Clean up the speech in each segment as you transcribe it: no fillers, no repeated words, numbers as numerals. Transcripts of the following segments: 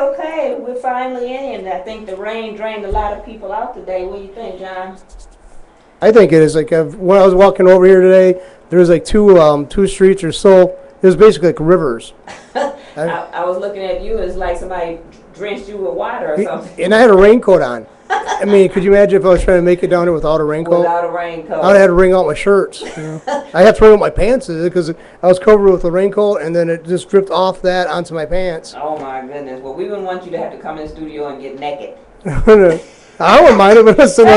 Okay, we're finally in. I think the rain drained a lot of people out today. What do you think, John? I think it is like when I was walking over here today, there was like two streets or so. It was basically like rivers. I was looking at you as like somebody drenched you with water or something. And I had a raincoat on. I mean, could you imagine if I was trying to make it down here without a raincoat? Without a raincoat. I would have had to wring out my shirts. You know? I had to wring out my pants because I was covered with a raincoat, and then it just dripped off that onto my pants. Oh my goodness! Well, we wouldn't want you to have to come in the studio and get naked. I wouldn't mind it, but sitting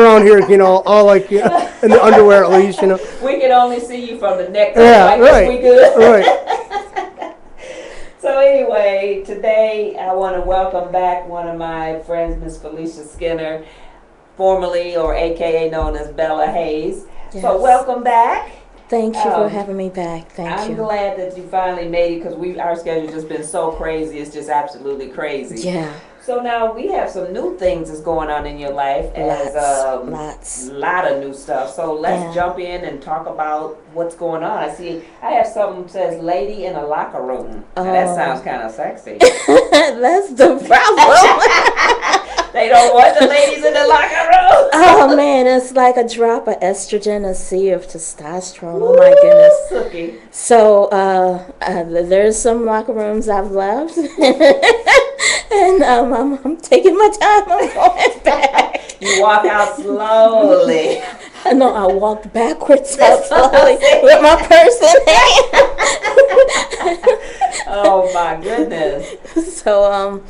around here, you know, all like in the underwear at least, you know. We can only see you from the neck. Yeah, like right. We good. Right. So anyway, today I want to welcome back one of my friends, Miss Felicia Skinner, formerly or AKA known as Bella Hayes. Yes. So welcome back. Thank you for having me back. Thank you. I'm glad that you finally made it because our schedule's just been so crazy. It's just absolutely crazy. Yeah. So now we have some new things that's going on in your life. Lots. A lot of new stuff. So let's jump in and talk about what's going on. I have something that says "lady in a locker room." Now, that sounds kind of sexy. That's the problem. They don't want the ladies in the locker room. Oh man, it's like a drop of estrogen, a sea of testosterone. Oh my goodness. Sookie. So there's some locker rooms I've left. And I'm taking my time. I'm going back. You walk out slowly. No, I walked backwards out slowly with my purse in hand. Oh my goodness. So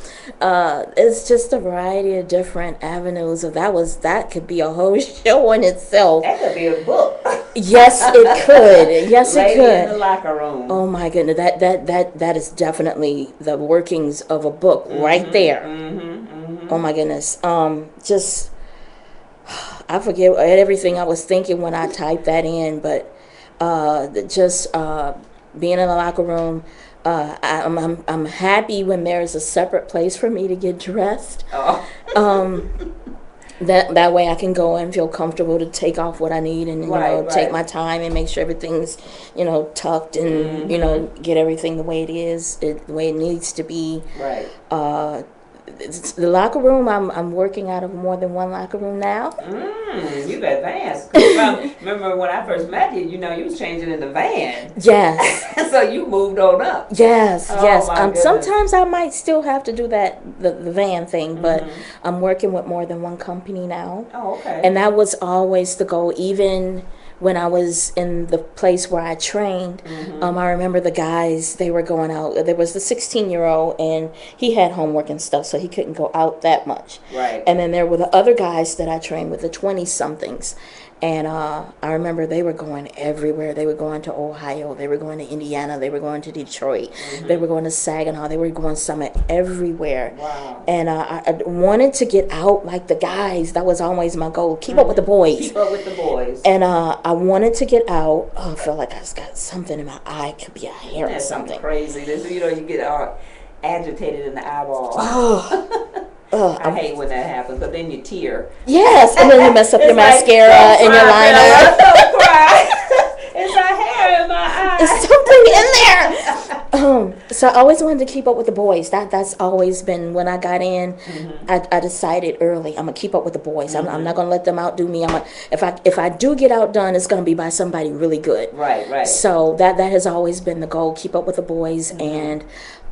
it's just a variety of different avenues of that could be a whole show in itself. That could be a book. Yes, it could. Yes, Lady it could. in the locker room. Oh my goodness, that is definitely the workings of a book right there. Oh my goodness. Just I forget everything I was thinking when I typed that in, but just being in the locker room. I'm happy when there's a separate place for me to get dressed. Oh. That way I can go and feel comfortable to take off what I need and take my time and make sure everything's tucked and get everything the way it is, the way it needs to be. Right. The locker room, I'm working out of more than one locker room now. You've advanced. Remember when I first met you, you was changing in the van. Yes. So you moved on up. Yes, yes. My sometimes I might still have to do that, the van thing, but I'm working with more than one company now. Oh, okay. And that was always the goal, even when I was in the place where I trained. I remember the guys, they were going out. There was the 16-year-old, and he had homework and stuff, so he couldn't go out that much. Right. And then there were the other guys that I trained with, the 20-somethings. And I remember they were going everywhere. They were going to Ohio. They were going to Indiana. They were going to Detroit. They were going to Saginaw. They were going Summit, everywhere. Wow. And I wanted to get out like the guys. That was always my goal. Keep up with the boys. Keep up with the boys. And I wanted to get out. Oh, I felt like I just got something in my eye. Could be a hair or something. Crazy. You get all agitated in the eyeball. Oh. I hate when that happens, but then you tear. Yes, and then you mess up your mascara and your liner. Don't cry. It's a hair in my eye. It's something in there. So I always wanted to keep up with the boys. That's always been when I got in. I decided early I'm gonna keep up with the boys. I'm not gonna let them outdo me. If I do get outdone, it's gonna be by somebody really good. Right. So that has always been the goal. Keep up with the boys and.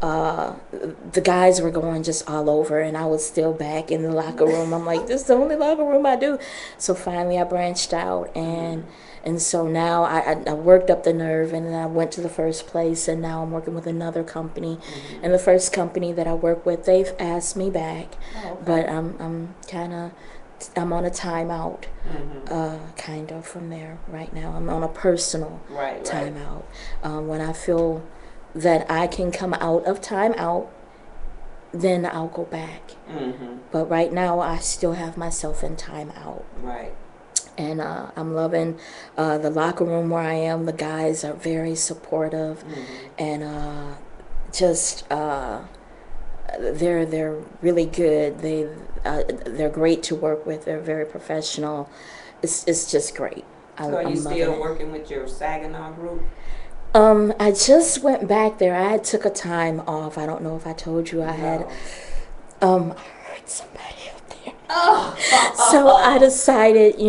the guys were going just all over, and I was still back in the locker room. I'm like, this is the only locker room I do. So finally I branched out, and so now I worked up the nerve, and then I went to the first place, and now I'm working with another company. And the first company that I work with, they've asked me back, but I'm on a timeout, kind of from there right now. I'm on a personal timeout. When I feel that I can come out of timeout, then I'll go back. But right now, I still have myself in timeout. Right. And I'm loving the locker room where I am. The guys are very supportive, and they're really good. They're great to work with. They're very professional. It's just great. So are you still working with your Saginaw group? I just went back there. I took a time off. I don't know if I told you I had. I heard somebody out there. So I decided,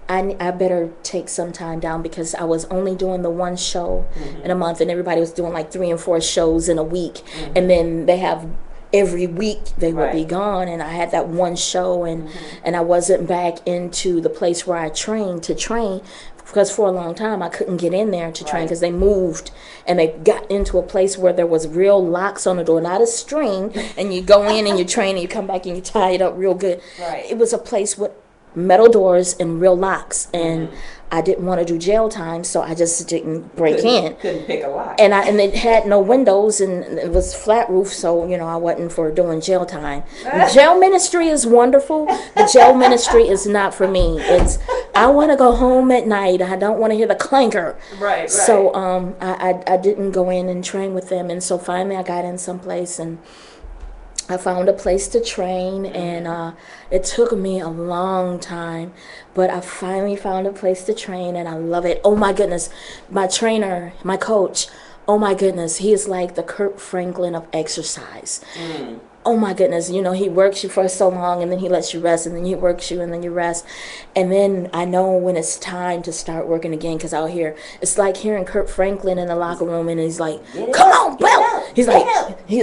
I better take some time down, because I was only doing the one show in a month, and everybody was doing like 3 and 4 shows in a week, and then they have every week they would be gone, and I had that one show, and I wasn't back into the place where I trained to train, because for a long time I couldn't get in there to train, because they moved and they got into a place where there was real locks on the door, not a string, and you go in and you train and you come back and you tie it up real good. It was a place with metal doors and real locks, and I didn't want to do jail time, so I just didn't break in. Couldn't pick a lock. And it had no windows, and it was flat roof, so I wasn't for doing jail time. Jail ministry is wonderful. The jail ministry is not for me. I want to go home at night. I don't want to hear the clanker. Right. So I didn't go in and train with them, and so finally I got in someplace, and I found a place to train, and it took me a long time, but I finally found a place to train, and I love it. Oh my goodness, my trainer, my coach, oh my goodness, he is like the Kurt Franklin of exercise. Oh my goodness, he works you for so long, and then he lets you rest, and then he works you, and then you rest. And then I know when it's time to start working again, because out here, it's like hearing Kurt Franklin in the locker room, and he's like, come on, Bill! He's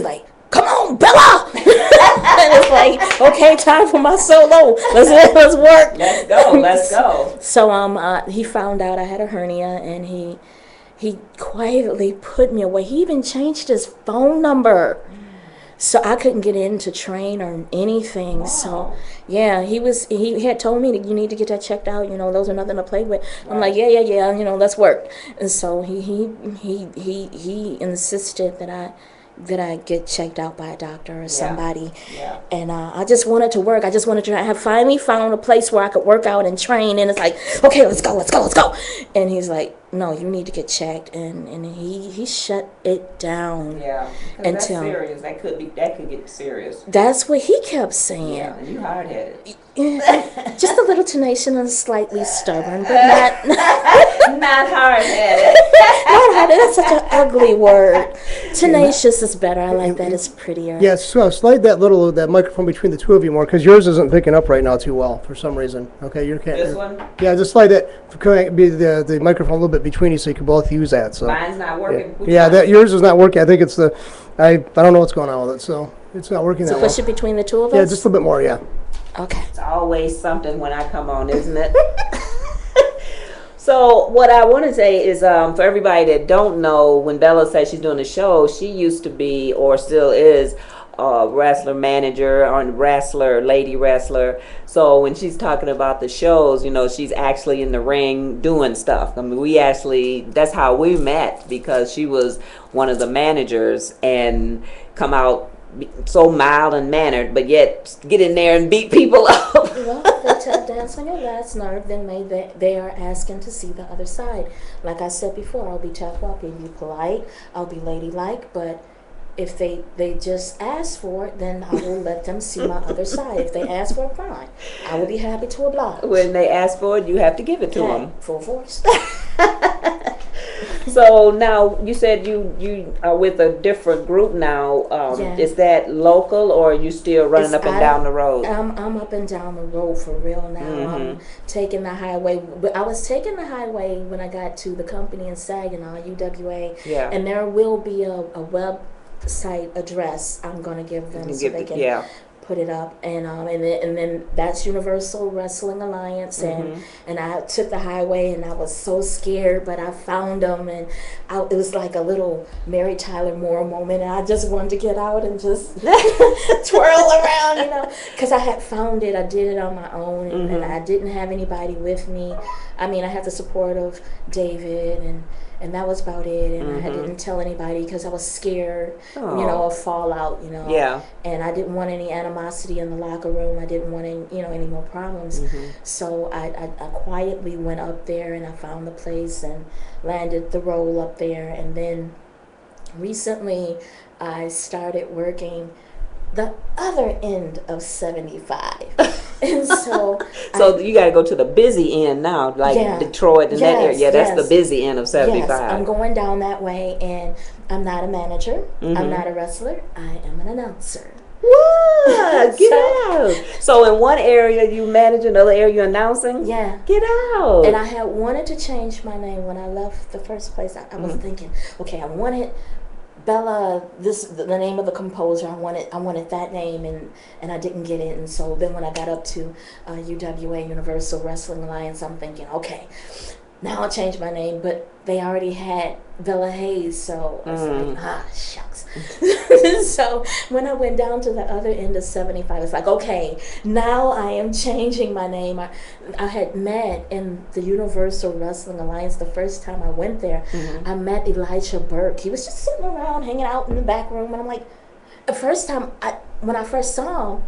like, come on, Bella! And it's like, okay, time for my solo. Let's work. Let's go. So he found out I had a hernia, and he quietly put me away. He even changed his phone number, so I couldn't get in to train or anything. Wow. So yeah, he had told me that you need to get that checked out. Those are nothing to play with. I'm like, yeah. Let's work. And so he insisted that I get checked out by a doctor or somebody. And I just wanted to work. I just wanted to. I have finally found a place where I could work out and train, and it's like, okay, let's go. And he's like, no, you need to get checked, and he shut it down. Until that's serious. That could get serious. That's what he kept saying. Yeah, and you hard-headed. Just a little tenacious and slightly stubborn, but not not hard-headed. Not hard-headed. That's such an ugly word. Tenacious is better. I like that. It's prettier. Yeah, so slide that microphone between the two of you more, because yours isn't picking up right now too well for some reason. Okay, you can't. This one? Yeah, just slide that. Be the microphone a little bit between you, so you can both use that. So mine's not working. Yeah, that yours is not working. I think it's I don't know what's going on with it, so it's not working. So push it between the two of us. Yeah, just a little bit more. Yeah. Okay. It's always something when I come on, isn't it? So what I want to say is, for everybody that don't know, when Bella says she's doing a show, she used to be, or still is, a wrestler manager or lady wrestler. So when she's talking about the shows, she's actually in the ring doing stuff. I mean, that's how we met, because she was one of the managers and come out so mild and mannered, but yet get in there and beat people up. Well, they dance on your last nerve, then they are asking to see the other side. Like I said before, I'll be tough, I'll be polite, I'll be ladylike, but if they just ask for it, then I will let them see my other side. If they ask for it, fine. I will be happy to oblige. When they ask for it, you have to give it to them. Full force. So now you said you are with a different group now. Yeah. Is that local, or are you still running up and down the road? I'm up and down the road for real now. I'm taking the highway. But I was taking the highway when I got to the company in Saginaw, UWA. Yeah. And there will be a website address I'm going to give them so they can put it up, and then that's Universal Wrestling Alliance, and I took the highway, and I was so scared, but I found them, and it was like a little Mary Tyler Moore moment, and I just wanted to get out and just twirl around, because I had found it. I did it on my own, and I didn't have anybody with me. I mean, I had the support of David, and that was about it. And I didn't tell anybody because I was scared, of fallout, Yeah. And I didn't want any animosity in the locker room. I didn't want any more problems. So I quietly went up there, and I found the place and landed the role up there. And then recently I started working the other end of 75. And so you got to go to the busy end now, like Detroit and that area. Yeah, that's the busy end of 75. Yes, I'm going down that way, and I'm not a manager. I'm not a wrestler. I am an announcer. What? Get out. So in one area you manage, another area you're announcing? Yeah. Get out. And I had wanted to change my name when I left the first place. I was thinking, okay, I wanted Bella, the name of the composer, I wanted that name, and I didn't get it. And so then when I got up to UWA, Universal Wrestling Alliance, I'm thinking, okay, now I'll change my name. But they already had Bella Hayes, so I was like, shucks. So when I went down to the other end of 75, it's like, okay, now I am changing my name. I had met in the Universal Wrestling Alliance the first time I went there. I met Elisha Burke. He was just sitting around, hanging out in the back room, and I'm like, the first time, when I first saw him,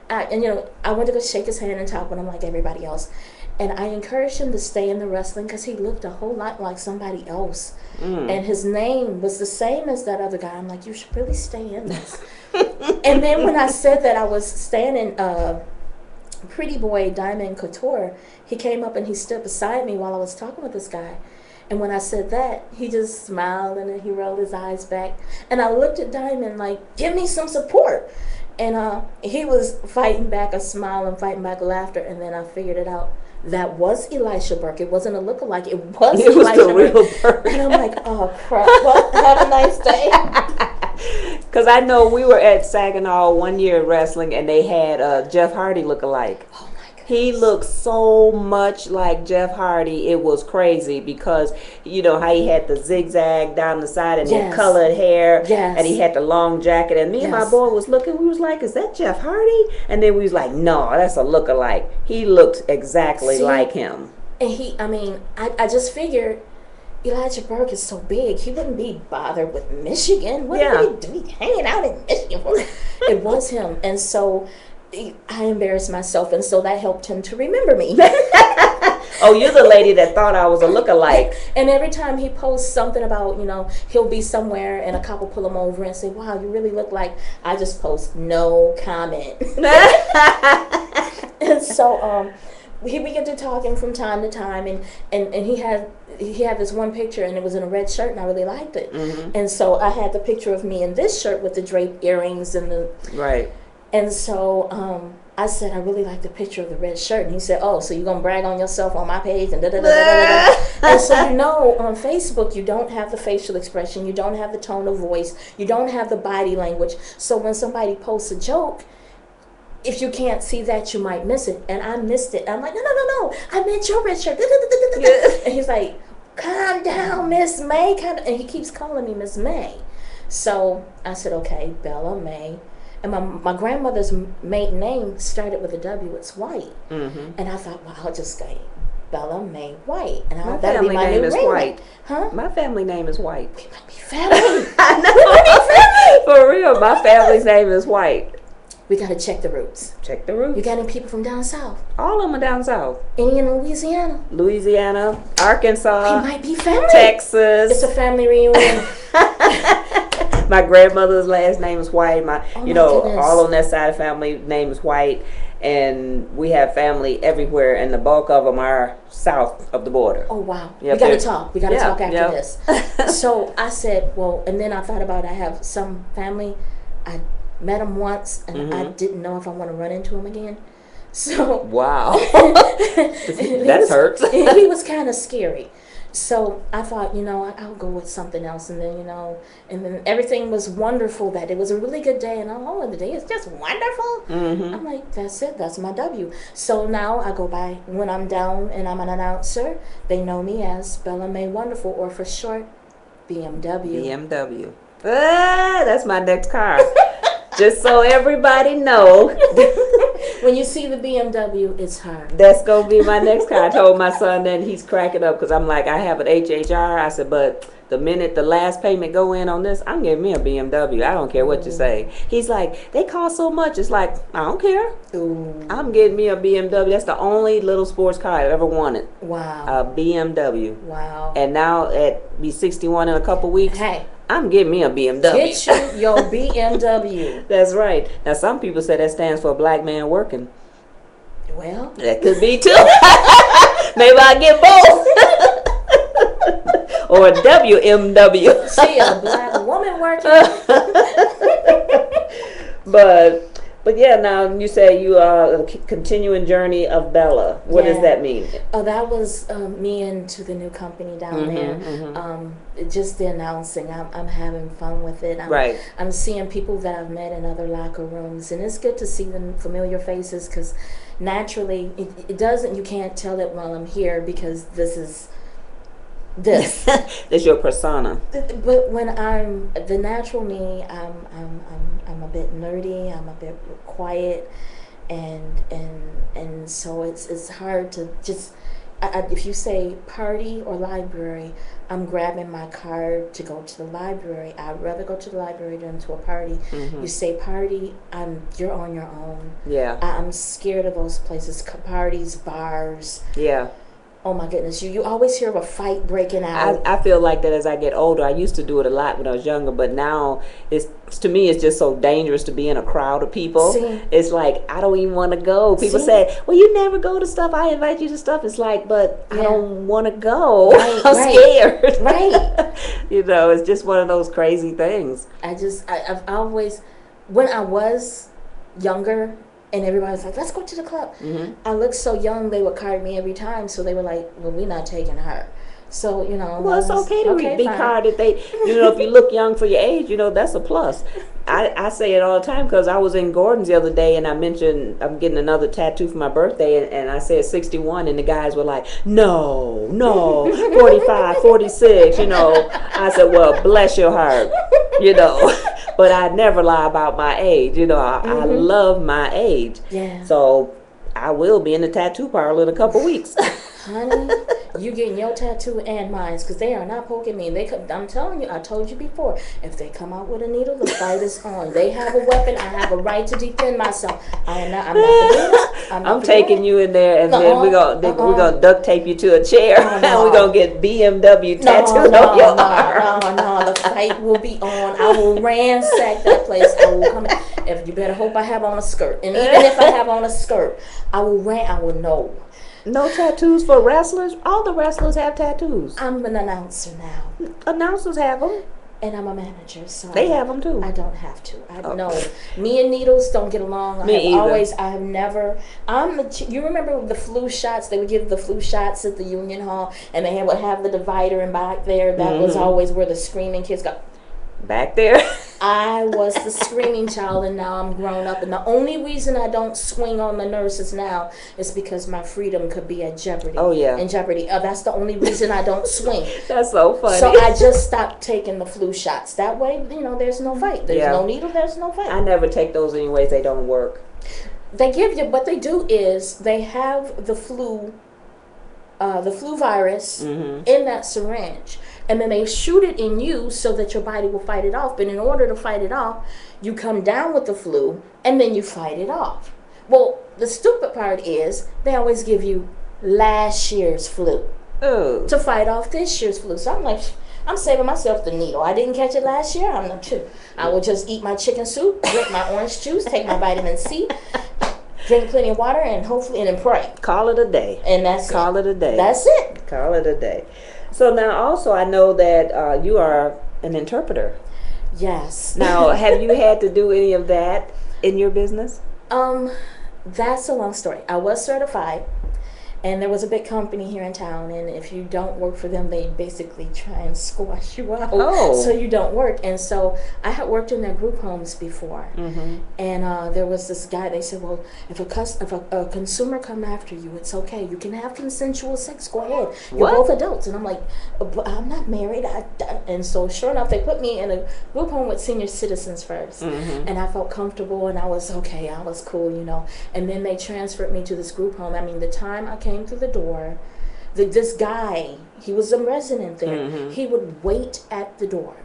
I went to go shake his hand and talk with him like everybody else. And I encouraged him to stay in the wrestling because he looked a whole lot like somebody else. And his name was the same as that other guy. I'm like, you should really stay in this. And then when I said that I was standing, Pretty Boy Diamond Couture, he came up and he stood beside me while I was talking with this guy. And when I said that, he just smiled, and then he rolled his eyes back. And I looked at Diamond like, give me some support. And he was fighting back a smile and fighting back laughter. And then I figured it out. That was Elisha Burke. It wasn't a lookalike. It was the real Burke. And I'm like, oh, crap. Well, have a nice day. Because I know we were at Saginaw one year wrestling, and they had Jeff Hardy look-alike. Oh, my goodness. He looked so much like Jeff Hardy. It was crazy because, how he had the zigzag down the side and the colored hair. Yes. And he had the long jacket. And me and my boy was looking. We was like, is that Jeff Hardy? And then we was like, no, that's a look-alike. He looked exactly like him. And I just figured Elijah Burke is so big, he wouldn't be bothered with Michigan. What would he do? Hanging out in Michigan? It was him. And so I embarrassed myself, and so that helped him to remember me. Oh, you're the lady that thought I was a lookalike. And every time he posts something about, he'll be somewhere and a cop will pull him over and say, wow, you really look like, I just post no comment. And so we get to talking from time to time, and he had this one picture, and it was in a red shirt, and I really liked it. And so I had the picture of me in this shirt with the draped earrings and the... Right. And so I said, I really like the picture of the red shirt. And he said, oh, so you're going to brag on yourself on my page? And da-da-da-da-da-da. And so, on Facebook, you don't have the facial expression. You don't have the tone of voice. You don't have the body language. So when somebody posts a joke, if you can't see that, you might miss it. And I missed it. I'm like, no. I meant your red shirt. And he's like, calm down, Miss May. And he keeps calling me Miss May. So I said, okay, Bella May. And my grandmother's maiden name started with a W. It's White. And I thought, well, I'll just say Bella May White. And my family name is White. Huh? My family name is White. We might be family. I know. For real, my family's name is White. We got to check the roots. Check the roots. You got any people from down south? All of them are down south. Any in Louisiana? Louisiana, Arkansas. We might be family. Texas. It's a family reunion. My grandmother's last name is White. All goodness. on that side of the family name is White. and we have family everywhere, and the bulk of them are south of the border. Oh wow. Yep, We gotta they're- talk. We gotta yeah, talk after yeah. this. So I said, well, and then I thought about I have some family. I met them once, and I didn't know if I want to run into him again. So Wow. that That hurts. He was kind of scary. So I thought, I'll go with something else, and then and then everything was wonderful. That it was a really good day, and the day is just wonderful. I'm like, that's it. That's my W. So now I go by when I'm down and I'm an announcer. They know me as Bella May Wonderful, or for short, BMW. BMW. That's my next car. Just so everybody know. When you see the BMW, it's her. That's going to be my next car. I told my son that, and he's cracking up because I'm like, I have an HHR. I said, but the minute the last payment go in on this, I'm getting me a BMW. I don't care what you say. He's like, they cost so much. It's like, I don't care. Ooh. I'm getting me a BMW. That's the only little sports car I've ever wanted. Wow. A BMW. Wow. And now at be 61 in a couple weeks, Hey. I'm getting me a BMW. Get you your BMW. That's right. Now some people say that stands for a black man working. Well, That could be too. Maybe I get both. Or a WMW. see a black woman working. But yeah, now you say you are a continuing journey of Bella. What does that mean? Oh, that was me into the new company down there. Just the announcing. I'm having fun with it. Right. I'm seeing people that I've met in other locker rooms, and it's good to see the familiar faces because naturally it doesn't. You can't tell it while I'm here because this is this. That's your persona. But when I'm the natural me, I'm a bit nerdy. I'm a bit quiet, and so it's hard to just. If you say party or library, I'm grabbing my card to go to the library. I'd rather go to the library than to a party. You say party, you're on your own. Yeah. I'm scared of those places, parties, bars. Yeah. Oh my goodness, you always hear of a fight breaking out. I feel like that as I get older. I used to do it a lot when I was younger, but now to me it's just so dangerous to be in a crowd of people. See? It's like I don't even want to go. People See? say, "Well, you never go to stuff. I invite you to stuff." It's like, but I Yeah. don't want to go. Right, I'm right. scared. Right. It's just one of those crazy things. I've always, when I was younger, and everybody was like, let's go to the club. I looked so young, they would card me every time, so they were like, well, we're not taking her. So, Well, it's okay to be fine. carded. If you look young for your age, that's a plus. I say it all the time because I was in Gordon's the other day and I mentioned I'm getting another tattoo for my birthday and I said 61 and the guys were like, no, 45, 46, I said, well, bless your heart, but I never lie about my age, I love my age. Yeah. So I will be in the tattoo parlor in a couple weeks. Honey, you getting your tattoo and mine because they are not poking me. I'm telling you, I told you before, if they come out with a needle, the fight is on. They have a weapon. I have a right to defend myself. I'm not gonna do this. I'm taking you in there, and then we're gonna duct tape you to a chair, and we're gonna get BMW tattooed on your arm. No, the fight will be on. I will ransack that place. I will come in. If you better hope I have on a skirt, and even if I have on a skirt, I will know. No tattoos for wrestlers? All the wrestlers have tattoos. I'm an announcer now. Announcers have them. And I'm a manager, so they have them too. I don't have to. No, me and needles don't get along. I have never. You remember the flu shots? They would give the flu shots at the Union Hall, and they would have the divider and back there. That was always where the screaming kids go. Back there. I was the screaming child, and now I'm grown up. And the only reason I don't swing on the nurses now is because my freedom could be at jeopardy. Oh, yeah. In jeopardy. That's the only reason I don't swing. That's so funny. So I just stopped taking the flu shots. That way, there's no fight. There's no needle, there's no fight. I never take those anyways. They don't work. They give you, what they do is they have the flu virus in that syringe. And then they shoot it in you so that your body will fight it off. But in order to fight it off, you come down with the flu and then you fight it off. Well, the stupid part is they always give you last year's flu to fight off this year's flu. So I'm like, I'm saving myself the needle. I didn't catch it last year. I will just eat my chicken soup, drink my orange juice, take my vitamin C, drink plenty of water, and hopefully, and then pray. Call it a day. And Call it a day. That's it. Call it a day. So now also I know that you are an interpreter. Yes. Now, have you had to do any of that in your business? That's a long story. I was certified, and there was a big company here in town, and if you don't work for them, they basically try and squash you out. Oh. So you don't work. And so I had worked in their group homes before, and there was this guy. They said, well, if a consumer come after you, it's okay. You can have consensual sex. Go ahead. You're both adults. And I'm like, but I'm not married. And so sure enough, they put me in a group home with senior citizens first, and I felt comfortable, and I was okay. I was cool, you know. And then they transferred me to this group home. I mean, the time I came through the door, this guy, he was a resident there. He would wait at the door.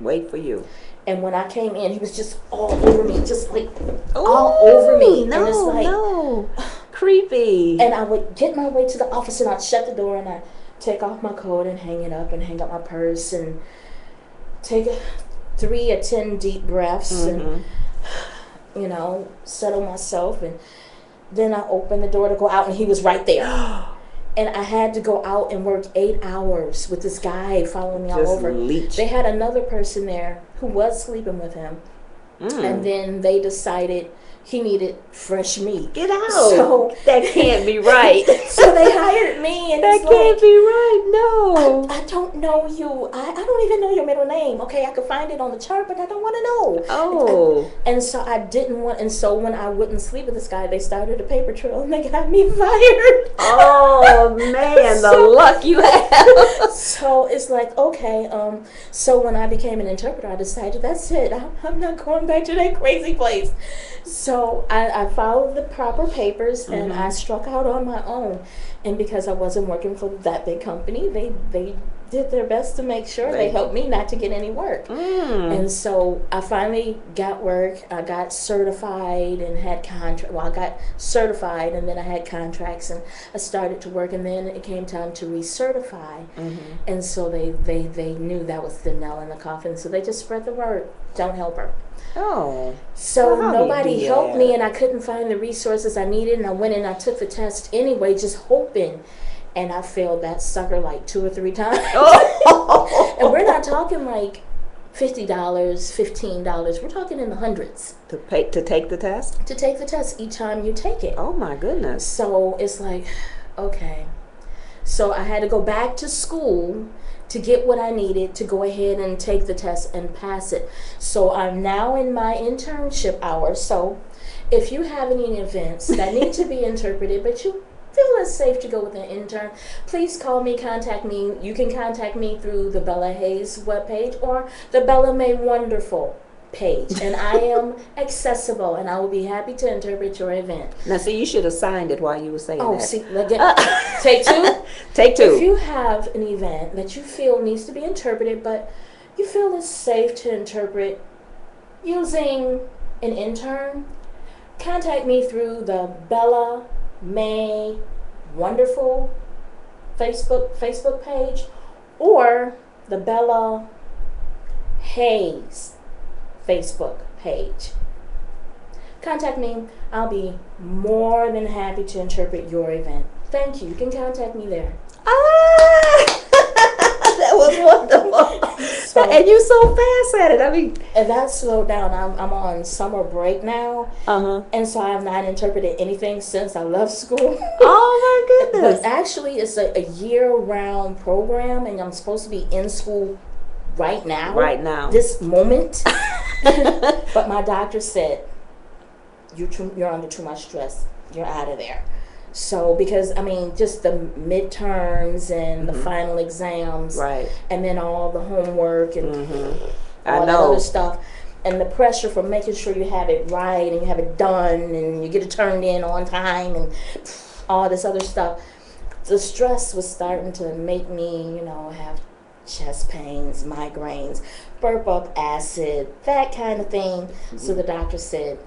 Wait for you. And when I came in, he was just all over me, just like all over me. No, and it's like, no, creepy. And I would get my way to the office, and I'd shut the door, and I'd take off my coat and hang it up, and hang up my purse, and take 3 or 10 deep breaths, and you know, settle myself. And then I opened the door to go out, and he was right there. And I had to go out and work 8 hours with this guy following me all over. Leech. They had another person there who was sleeping with him. And then they decided he needed fresh meat. Get out. So that can't be right. So they hired me, and that it's can't like, be right. No. I don't know you. I don't even know your middle name. Okay, I could find it on the chart, but I don't want to know. Oh. And so I didn't want, and so when I wouldn't sleep with this guy, they started a paper trail, and they got me fired. Oh man, the luck you have. So it's like, okay, so when I became an interpreter, I decided that's it. I'm not going back to that crazy place. So I followed the proper papers, and I struck out on my own. And because I wasn't working for that big company, they did their best to make sure they helped me not to get any work. And so I finally got work. I got certified and had contract. Well, I got certified, and then I had contracts, and I started to work. And then it came time to recertify. And so they knew that was the nail in the coffin. So they just spread the word. Don't help her. Oh. So Well, nobody helped me, and I couldn't find the resources I needed, and I went and I took the test anyway, just hoping, and I failed that sucker like 2 or 3 times. And we're not talking like $50, $15. We're talking in the hundreds. To take the test? To take the test each time you take it. Oh my goodness. So it's like, okay. So I had to go back to school to get what I needed to go ahead and take the test and pass it. So I'm now in my internship hours. So if you have any events that need to be interpreted, but you feel it's safe to go with an intern, please call me, contact me. You can contact me through the Bella Hayes webpage or the Bella May Wonderful page, and I am accessible, and I will be happy to interpret your event. Now, see, you should have signed it while you were saying that. Oh, see, take 2. Take 2. If you have an event that you feel needs to be interpreted, but you feel it's safe to interpret using an intern, contact me through the Bella May Wonderful Facebook page or the Bella Hayes Facebook page. Contact me. I'll be more than happy to interpret your event. Thank you. You can contact me there. That was wonderful. And you're so fast at it. I mean, and that slowed down. I'm on summer break now, and so I have not interpreted anything since I left school. Oh my goodness! But actually, it's a year-round program, and I'm supposed to be in school right now. Right now, this moment. But my doctor said you're under too much stress. You're out of there. So, because, I mean, just the midterms and the final exams, right, and then all the homework and all that know. other stuff, and the pressure for making sure you have it right and you have it done and you get it turned in on time and all this other stuff. The stress was starting to make me, have chest pains, migraines, burp up acid, that kind of thing. So the doctor said,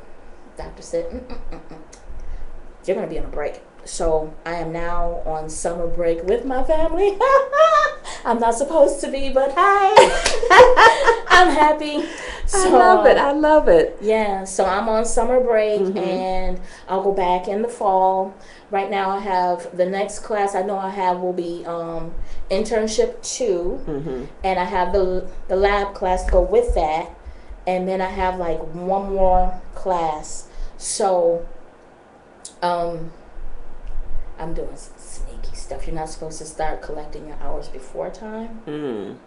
you're going to be on a break. So I am now on summer break with my family. I'm not supposed to be, but hi. I'm happy I love it. I love it. Yeah, so I'm on summer break and I'll go back in the fall. Right now I have the next class I know I have will be internship 2 and I have the lab class to go with that, and then I have like one more class. So I'm doing some sneaky stuff. You're not supposed to start collecting your hours before time.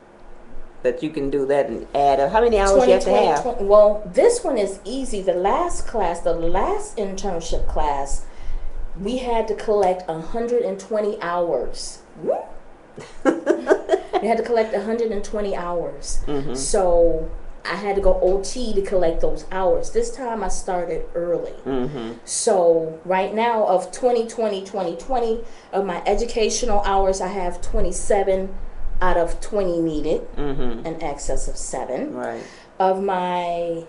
That you can do that and add up. How many hours you have to have? Well, this one is easy. The last class, the last internship class, we had to collect 120 hours. We had to collect 120 hours. So I had to go OT to collect those hours. This time I started early. So right now of 2020, of my educational hours, I have 27 out of 20 needed, in excess of 7. Right. Of my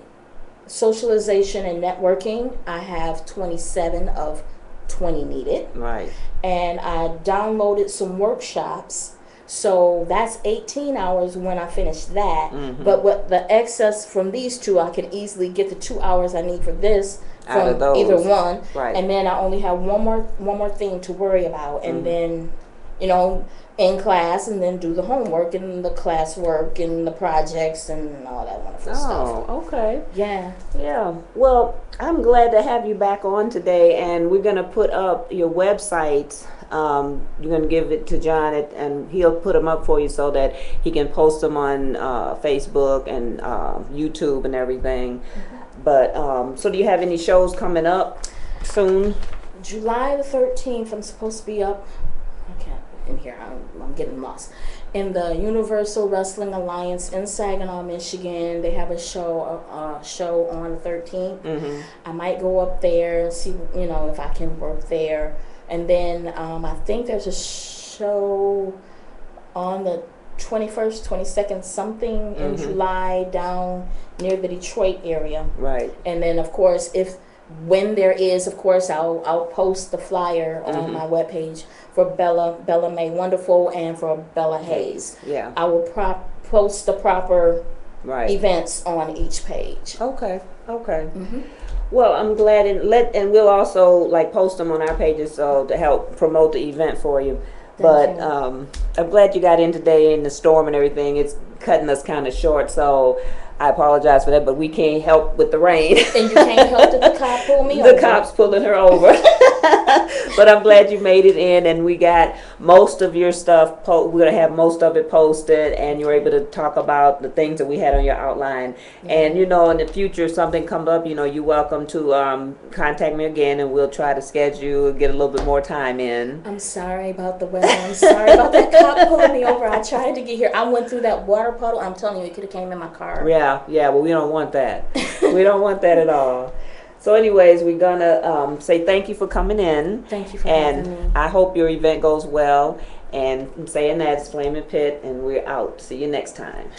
socialization and networking, I have 27 of 20 needed. Right. And I downloaded some workshops, so that's 18 hours when I finish that. But with the excess from these two, I can easily get the 2 hours I need for this from either one. Right. And then I only have one more thing to worry about, and then, you know, in class, and then do the homework and the classwork and the projects and all that wonderful stuff. Oh, okay. Yeah. Yeah. Well, I'm glad to have you back on today, and we're going to put up your websites. You're going to give it to John, and he'll put them up for you so that he can post them on Facebook and YouTube and everything. But so do you have any shows coming up soon? July the 13th, I'm supposed to be up. I can't in here. I'm getting lost. In the Universal Wrestling Alliance in Saginaw, Michigan, they have a show on the 13th. I might go up there and see, you know, if I can work there. And then I think there's a show on the 21st, 22nd, something in July down near the Detroit area. Right. And then, of course, when there is, of course, I'll post the flyer on my webpage for Bella May Wonderful and for Bella Hayes. Yeah. I will post the proper right events on each page. Okay. Well, I'm glad, and we'll also like post them on our pages so to help promote the event for you. But I'm glad you got in today in the storm and everything. It's cutting us kind of short, so I apologize for that, but we can't help with the rain. And you can't help that the cop pulled me over. The cop's pulling her over. But I'm glad you made it in, and we got most of your stuff. We're going to have most of it posted, and you're able to talk about the things that we had on your outline. And, you know, in the future, if something comes up, you know, you're welcome to contact me again, and we'll try to schedule and get a little bit more time in. I'm sorry about the weather. I'm sorry about that cop pulling me over. I tried to get here. I went through that water puddle. I'm telling you, it could have came in my car. Yeah, well, we don't want that. We don't want that at all. So anyways, we're going to say thank you for coming in. Thank you for having me. And I hope your event goes well. And saying that, it's Flaminpit, and we're out. See you next time.